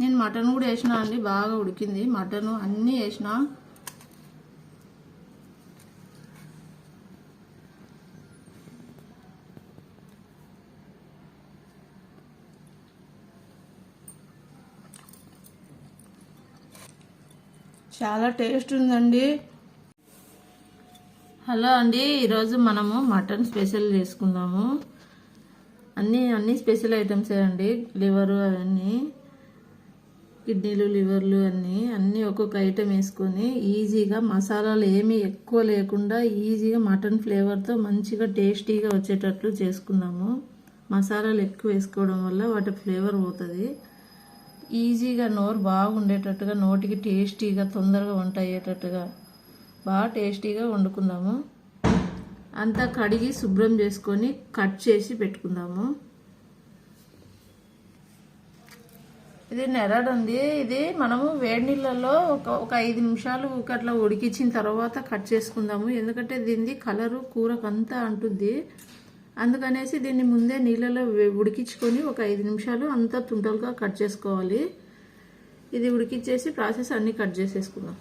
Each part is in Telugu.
నేను మటన్ కూడా వేసినా అండి, బాగా ఉడికింది మటన్, అన్నీ వేసిన. చాలా టేస్ట్ ఉందండి. హలో అండి, ఈరోజు మనము మటన్ స్పెషల్ చేసుకుందాము. అన్నీ స్పెషల్ ఐటమ్సే అండి. లివరు అవన్నీ, కిడ్నీలు, లివర్లు అన్నీ ఒక్కొక్క ఐటెం వేసుకొని ఈజీగా, మసాలాలు ఏమీ ఎక్కువ లేకుండా ఈజీగా మటన్ ఫ్లేవర్తో మంచిగా టేస్టీగా వచ్చేటట్లు చేసుకుందాము. మసాలాలు ఎక్కువ వేసుకోవడం వల్ల వాటి ఫ్లేవర్ పోతుంది. ఈజీగా నోరు బాగుండేటట్టుగా, నోటికి టేస్టీగా, తొందరగా వంట అయ్యేటట్టుగా బాగా టేస్టీగా వండుకుందాము. అంతా కడిగి శుభ్రం చేసుకొని కట్ చేసి పెట్టుకుందాము. ఇది నెరడు ఉంది. ఇది మనము వేడి నీళ్ళల్లో ఒక 5 నిమిషాలు అట్లా ఉడికించిన తర్వాత కట్ చేసుకుందాము. ఎందుకంటే దీన్ని కలరు కూరకంతా అంటుద్ది. అందుకనేసి దీన్ని ముందే నీళ్ళలో ఉడికించుకొని ఒక 5 నిమిషాలు అంతా తుంటలుగా కట్ చేసుకోవాలి. ఇది ఉడికించేసి ప్రాసెస్ అన్నీ కట్ చేసేసుకుందాం.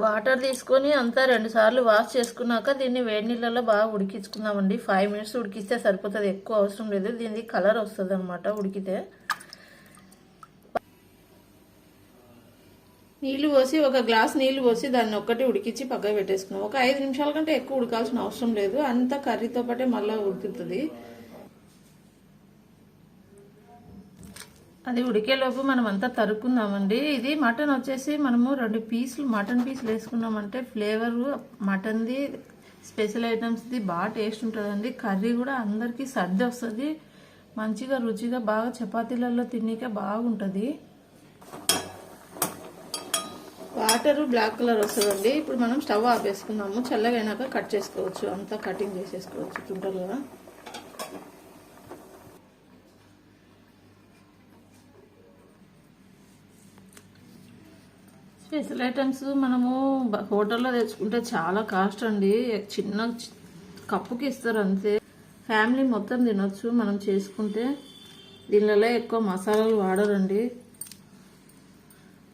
వాటర్ తీసుకొని అంతా 2 సార్లు వాష్ చేసుకున్నాక దీన్ని వేడి నీళ్ళలో బాగా ఉడికించుకుందామండి. 5 మినిట్స్ ఉడికిస్తే సరిపోతుంది, ఎక్కువ అవసరం లేదు. దీనికి కలర్ వస్తుంది అనమాట ఉడికితే. నీళ్ళు పోసి, ఒక గ్లాస్ నీళ్ళు పోసి దాన్ని ఒక్కటి ఉడికించి పక్కకు పెట్టేసుకున్నాం. ఒక 5 నిమిషాల కంటే ఎక్కువ ఉడకాల్సిన అవసరం లేదు. అంతా కర్రీతో పాటే మళ్ళీ ఉడుకుతుంది. అది ఉడికేలోపు మనం అంతా తరుక్కుందామండి. ఇది మటన్ వచ్చేసి మనము 2 పీసులు మటన్ పీసులు వేసుకున్నామంటే ఫ్లేవర్ మటన్ది, స్పెషల్ ఐటమ్స్ది బాగా టేస్ట్ ఉంటుందండి. కర్రీ కూడా అందరికీ సర్ది వస్తుంది, మంచిగా రుచిగా బాగా చపాతీలలో తినక బాగుంటుంది. వాటరు బ్లాక్ కలర్ వస్తుందండి. ఇప్పుడు మనం స్టవ్ ఆపేసుకున్నాము. చల్లగైనాక కట్ చేసుకోవచ్చు, అంతా కటింగ్ చేసేసుకోవచ్చు తుంటలుగా. స్పెషల్ ఐటమ్స్ మనము హోటల్లో తెచ్చుకుంటే చాలా కాస్ట్ అండి. చిన్న కప్పుకి ఇస్తారు అంతే. ఫ్యామిలీ మొత్తం తినొచ్చు మనం చేసుకుంటే. దీనిలో ఎక్కువ మసాలాలు వాడరండి.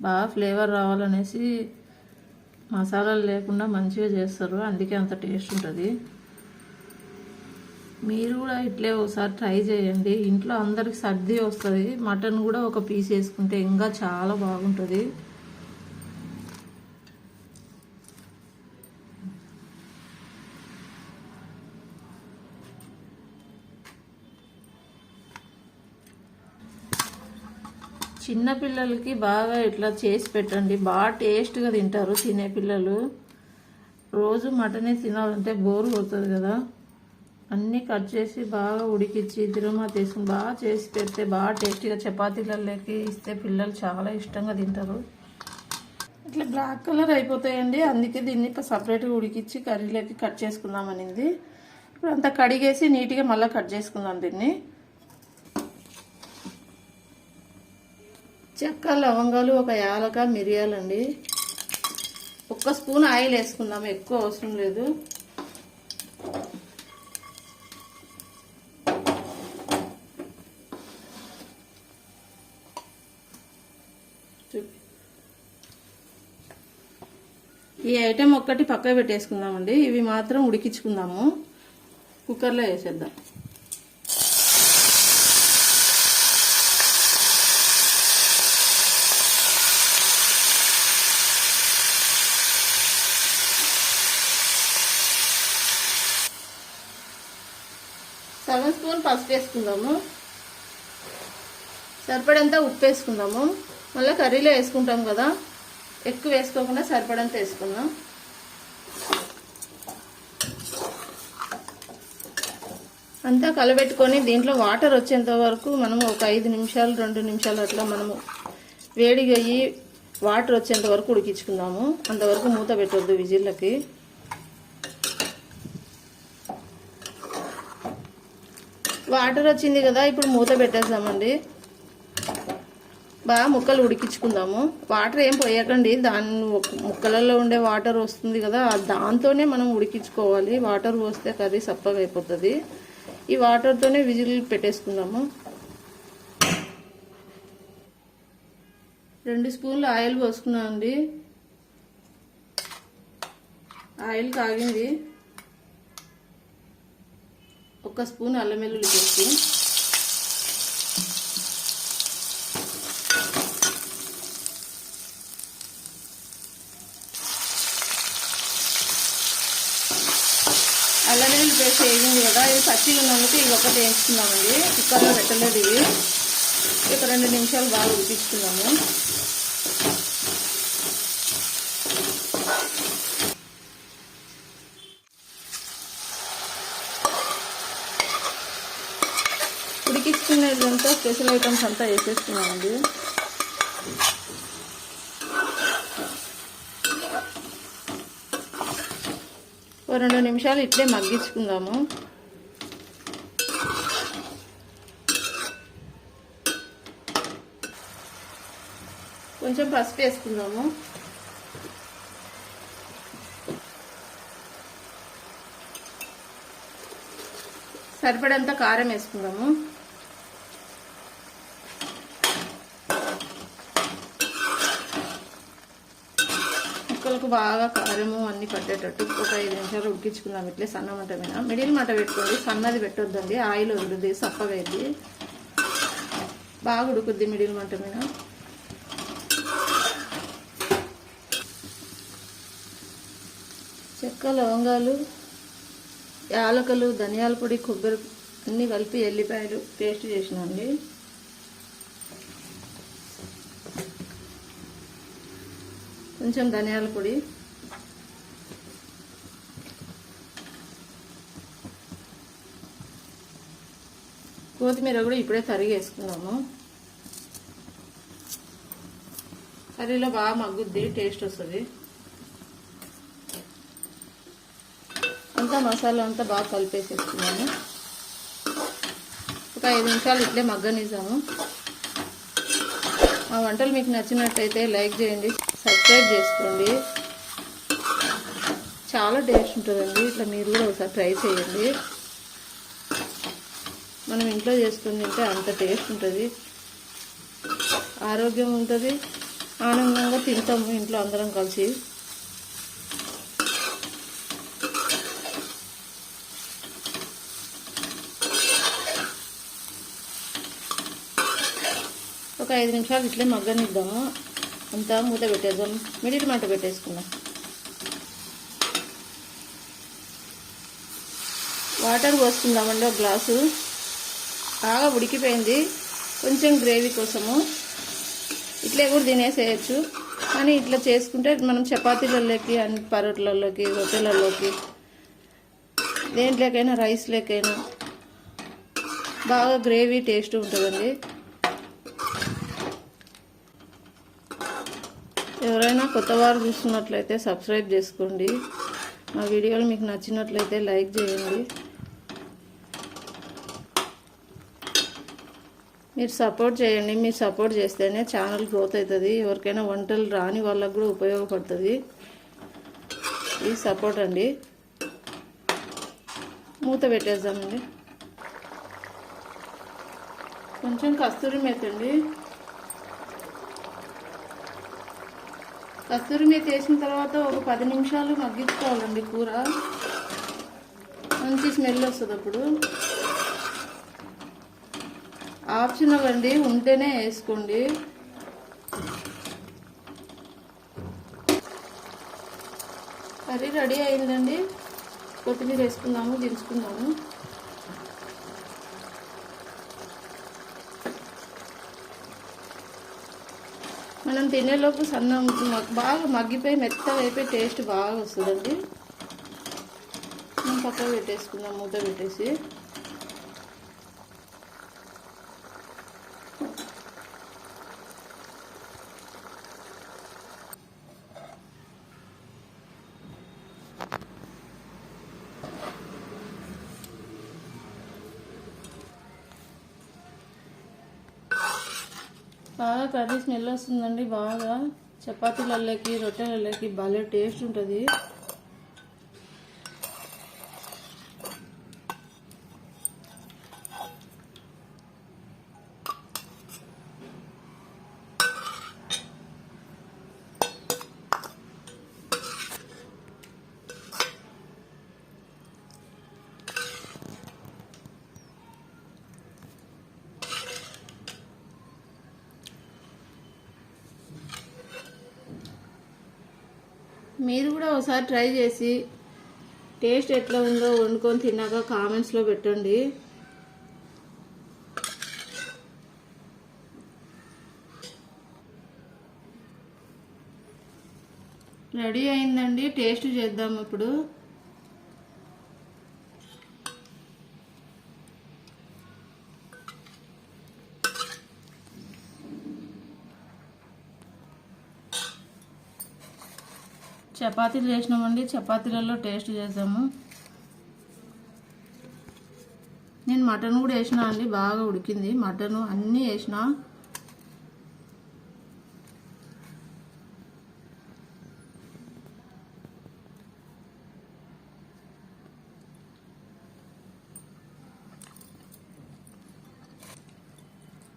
బాగా ఫ్లేవర్ రావాలనేసి మసాలాలు లేకుండా మంచిగా చేస్తారు, అందుకే అంత టేస్ట్ ఉంటుంది. మీరు కూడా ఇట్లే ఒకసారి ట్రై చేయండి. ఇంట్లో అందరికి సర్ది వస్తుంది. మటన్ కూడా ఒక పీస్ వేసుకుంటే ఇంకా చాలా బాగుంటుంది. చిన్న పిల్లలకి బాగా ఇట్లా చేసి పెట్టండి, బాగా టేస్ట్గా తింటారు తినే పిల్లలు. రోజు మటనే తినాలంటే బోర్ కొడుతుంది కదా. అన్నీ కట్ చేసి బాగా ఉడికించి తిరుమా తీసుకుని బాగా చేసి పెడితే బాగా టేస్టీగా చపాతీలలోకి ఇస్తే పిల్లలు చాలా ఇష్టంగా తింటారు. ఇట్లా బ్లాక్ కలర్ అయిపోతాయండి, అందుకే దీన్ని సపరేట్గా ఉడికించి కర్రీలోకి కట్ చేసుకుందామనింది. ఇప్పుడు అంతా కడిగేసి నీట్గా మళ్ళీ కట్ చేసుకుందాం దీన్ని. చెక్క, లవంగాలు, ఒక యాలక, మిరియాలండి. 1 స్పూన్ ఆయిల్ వేసుకుందాము, ఎక్కువ అవసరం లేదు. ఈ ఐటెం ఒక్కటి పక్కకు పెట్టేసుకుందామండి. ఇవి మాత్రం ఉడికించుకుందాము. కుక్కర్లో వేసేద్దాం. సగం స్పూన్ పసుపు వేసుకుందాము. సరిపడంతా ఉప్పు వేసుకుందాము. మళ్ళీ కర్రీలో వేసుకుంటాం కదా, ఎక్కువ వేసుకోకుండా సరిపడంత వేసుకుందాం. అంతా కలబెట్టుకొని దీంట్లో వాటర్ వచ్చేంత వరకు మనము ఒక 5 నిమిషాలు 2 నిమిషాలు అట్లా మనము వేడిగా అయ్యి వాటర్ వచ్చేంత వరకు ఉడికించుకుందాము. అంతవరకు మూత పెట్టొద్దు విజిల్లకి. వాటర్ వచ్చింది కదా, ఇప్పుడు మూత పెట్టేద్దామండి. బాగా ముక్కలు ఉడికించుకుందాము. వాటర్ ఏం పోయకండి, దాని ముక్కలలో ఉండే వాటర్ వస్తుంది కదా, దాంతోనే మనం ఉడికించుకోవాలి. వాటర్ పోస్తే కర్రీ సప్పగా అయిపోతుంది. ఈ వాటర్తోనే విజిల్ పెట్టేసుకుందాము. 2 స్పూన్లు ఆయిల్ పోసుకున్నామండి. ఆయిల్ కాగింది. 1 స్పూన్ అల్లం వెల్లుల్లి పేస్ట్, అల్లం వెల్లుల్లి పేస్ట్ వేగింది కదా, ఇది పచ్చిగా ఉన్నందుకు ఇది ఒకటి వేయించుకుందామండి. కుక్కర్లో పెట్టలేదు ఇవి. ఒక 2 నిమిషాలు బాగా ఉడికించుకుందాము. ఉడికించుకునేదంతా స్పెషల్ ఐటమ్స్ అంతా వేసేస్తున్నామండి. ఓ 2 నిమిషాలు ఇట్లే మగ్గించుకుందాము. కొంచెం పసుపు వేసుకుందాము. సరిపడంత కారం వేసుకుందాము. ముక్కలకు బాగా కారము అన్నీ పట్టేటట్టు ఒక 5 నిమిషాలు ఉడికించుకుందాం. ఇట్లే సన్న మంట మీద. మిడిల్ మంట పెట్టుకోండి, సన్నది పెట్టొద్దండి, ఆయిల్ వదులుద్ది, సప్పగా అయింది. బాగా ఉడుకుద్ది మిడిల్ మంట మీద. చెక్క, లవంగాలు, యాలకులు, ధనియాల పొడి, కొబ్బరి అన్నీ కలిపి ఎల్లిపాయలు పేస్ట్ చేసినండి. కొంచెం ధనియాల పొడి, కొత్తిమీర కూడా ఇప్పుడే తరిగి వేసుకున్నాము. కర్రీలో బాగా మగ్గుద్ది, టేస్ట్ వస్తుంది. అంతా మసాలా అంతా బాగా కలిపేసేసుకున్నాము. ఒక 5 నిమిషాలు ఇట్లే మగ్గనిద్దాము. మా వంటలు మీకు నచ్చినట్టయితే లైక్ చేయండి, సబ్స్క్రైబ్ చేసుకోండి. చాలా టేస్ట్ ఉంటుందండి. ఇట్లా మీరు కూడా ఒకసారి ట్రై చేయండి. మనం ఇంట్లో చేసుకుని తింటే అంత టేస్ట్ ఉంటుంది, ఆరోగ్యం ఉంటుంది, ఆనందంగా తింటాము ఇంట్లో అందరం కలిసి. ఒక 5 నిమిషాలు ఇట్లే మగ్గనిద్దాము. అంతా మూత పెట్టేద్దాం, మిడిల్ మంట పెట్టేసుకుందాం. వాటర్ పోసుకుందామండి. 1 గ్లాసు బాగా ఉడికిపోయింది. కొంచెం గ్రేవీ కోసము ఇట్లే కూడా తినేసేయచ్చు, కానీ ఇట్లా చేసుకుంటే మనం చపాతీలలోకి, అన్ని పరోట్లలోకి, రొట్టెలలోకి, దేంట్లోకైనా, రైస్లోకైనా బాగా గ్రేవీ టేస్ట్ ఉంటుందండి. ఎవరైనా కొత్తవారు చూస్తున్నట్లయితే సబ్స్క్రైబ్ చేసుకోండి. మా వీడియోలు మీకు నచ్చినట్లయితే లైక్ చేయండి. మీరు సపోర్ట్ చేయండి. మీరు సపోర్ట్ చేస్తేనే ఛానల్ గ్రోత్ అవుతుంది. ఎవరికైనా వంటలు రాని వాళ్ళకు కూడా ఉపయోగపడుతుంది ఈ సపోర్ట్ అండి. మూత పెట్టేద్దామండి. కొంచెం కస్తూరి మేతి అండి. కస్తూరి మేతి వేసిన తర్వాత ఒక 10 నిమిషాలు మగ్గించుకోవాలండి. కూర మంచి స్మెల్ వస్తుంది. అప్పుడు ఆప్షనల్ అండి, ఉంటేనే వేసుకోండి. కర్రీ రెడీ అయిందండి. కొత్తిమీర వేసుకుందాము, దించుకుందాము. మనం తినేలోపు సన్నం బాగా మగ్గిపోయి మెత్తగా అయిపోయి టేస్ట్ బాగా వస్తుందండి. మనం పక్కన పెట్టేసుకుందాం మూత పెట్టేసి. బాగా కర్రీ స్మెల్ వస్తుందండి. బాగా చపాతీలలోకి రొట్టెలలోకి భలే టేస్ట్ ఉంటుంది. మీరు కూడా ఒకసారి ట్రై చేసి టేస్ట్ ఎట్లా ఉందో వండుకొని తిన్నాక కామెంట్స్లో పెట్టండి. రెడీ అయిందండి. టేస్ట్ చేద్దాం ఇప్పుడు. చపాతీలు చేసినామండి. చపాతీలలో టేస్ట్ చేద్దాము. నేను మటన్ కూడా వేసిన అండి. బాగా ఉడికింది మటన్, అన్నీ వేసిన.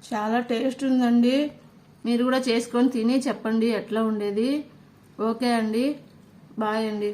చాలా టేస్ట్ ఉందండి. మీరు కూడా చేసుకొని తిని చెప్పండి ఎట్లా ఉండేది. ఓకే అండి, బాయ్ అండి.